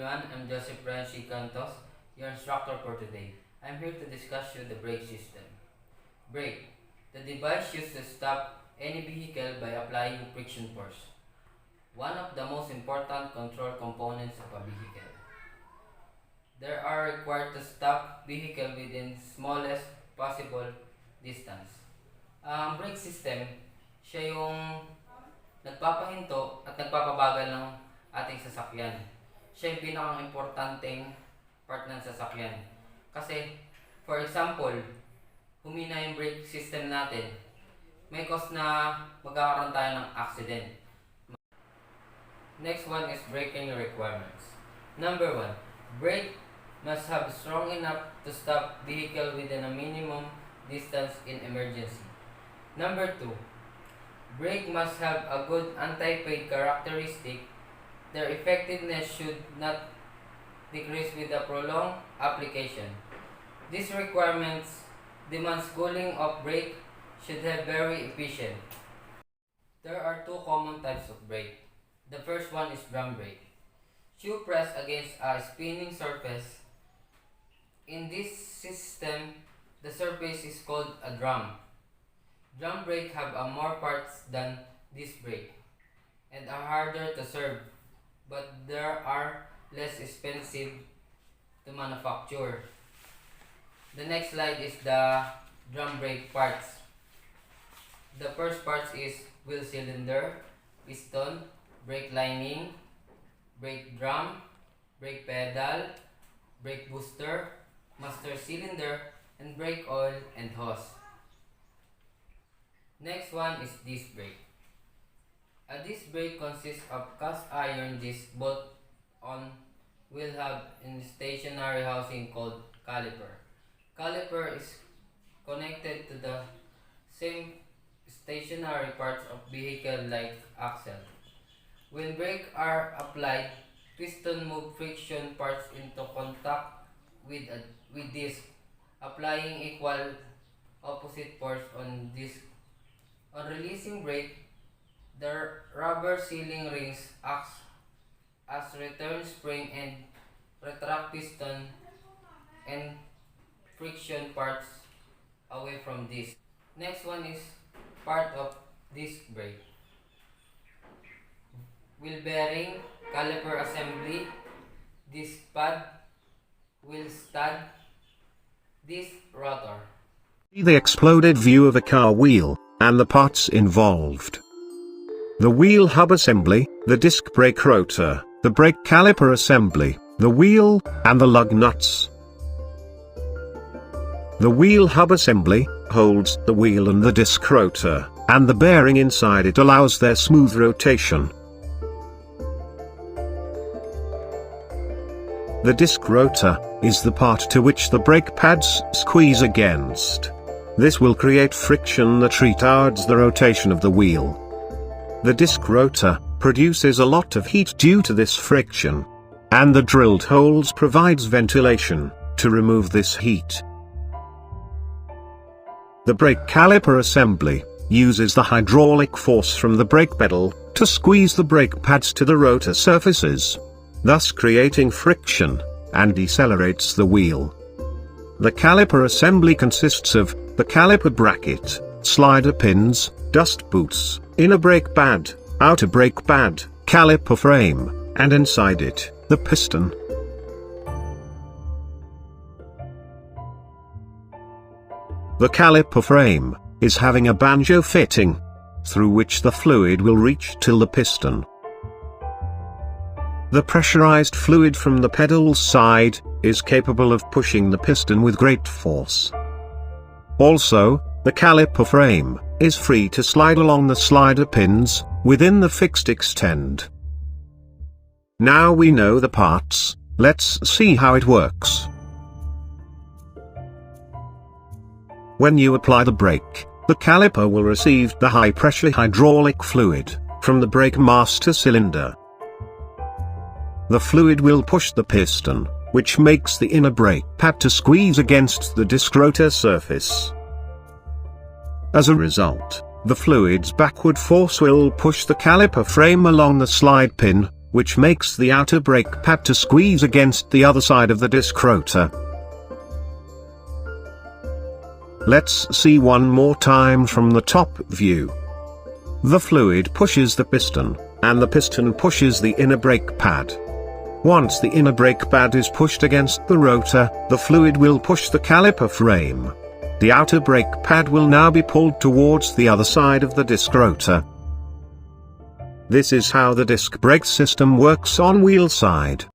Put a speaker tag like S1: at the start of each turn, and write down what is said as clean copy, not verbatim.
S1: everyone, I'm Joseph Brian C. Cantos, your instructor for today. I'm here to discuss you the brake system. Brake, the device used to stop any vehicle by applying friction force, one of the most important control components of a vehicle. They are required to stop vehicle within smallest possible distance. Ang brake system, siya yung nagpapahinto at nagpapabagal ng ating sasakyan. Siya yung pinaka-importanting part ng sasakyan. Kasi, for example, humina yung brake system natin, may cause na magkakaroon tayo ng accident. Next one is braking requirements. Number 1, brake must have strong enough to stop vehicle within a minimum distance in emergency. Number 2, brake must have a good anti-fade characteristic. Their effectiveness should not decrease with the prolonged application. These requirements demands cooling of brake should have very efficient. There are two common types of brake. The first one is drum brake. Shoe press against a spinning surface. In this system, the surface is called a drum. Drum brake have a more parts than disc brake and are harder to serve, but they are less expensive to manufacture. The next slide is the drum brake parts. The first part is wheel cylinder, piston, brake lining, brake drum, brake pedal, brake booster, master cylinder, and brake oil and hose. Next one is disc brake. A disc brake consists of cast iron disc bolt on will have in stationary housing called caliper. Caliper is connected to the same stationary parts of vehicle like axle. When brakes are applied, piston move friction parts into contact with disc, applying equal opposite force on disc. On releasing brake, the rubber sealing rings acts as return spring and retract piston and friction parts away from disc. Next one is part of disc brake. Wheel bearing, caliper assembly, disc pad, wheel stud, disc rotor.
S2: See the exploded view of a car wheel, and the parts involved. The wheel hub assembly, the disc brake rotor, the brake caliper assembly, the wheel, and the lug nuts. The wheel hub assembly holds the wheel and the disc rotor, and the bearing inside it allows their smooth rotation. The disc rotor is the part to which the brake pads squeeze against. This will create friction that retards the rotation of the wheel. The disc rotor produces a lot of heat due to this friction, and the drilled holes provides ventilation to remove this heat. The brake caliper assembly uses the hydraulic force from the brake pedal to squeeze the brake pads to the rotor surfaces, thus creating friction, and decelerates the wheel. The caliper assembly consists of the caliper bracket, slider pins, dust boots, inner brake pad, outer brake pad, caliper frame, and inside it, the piston. The caliper frame is having a banjo fitting, through which the fluid will reach till the piston. The pressurized fluid from the pedal side is capable of pushing the piston with great force. Also, the caliper frame is free to slide along the slider pins within the fixed extent. Now we know the parts, let's see how it works. When you apply the brake, the caliper will receive the high-pressure hydraulic fluid from the brake master cylinder. The fluid will push the piston, which makes the inner brake pad to squeeze against the disc rotor surface. As a result, the fluid's backward force will push the caliper frame along the slide pin, which makes the outer brake pad to squeeze against the other side of the disc rotor. Let's see one more time from the top view. The fluid pushes the piston, and the piston pushes the inner brake pad. Once the inner brake pad is pushed against the rotor, the fluid will push the caliper frame. The outer brake pad will now be pulled towards the other side of the disc rotor. This is how the disc brake system works on wheel side.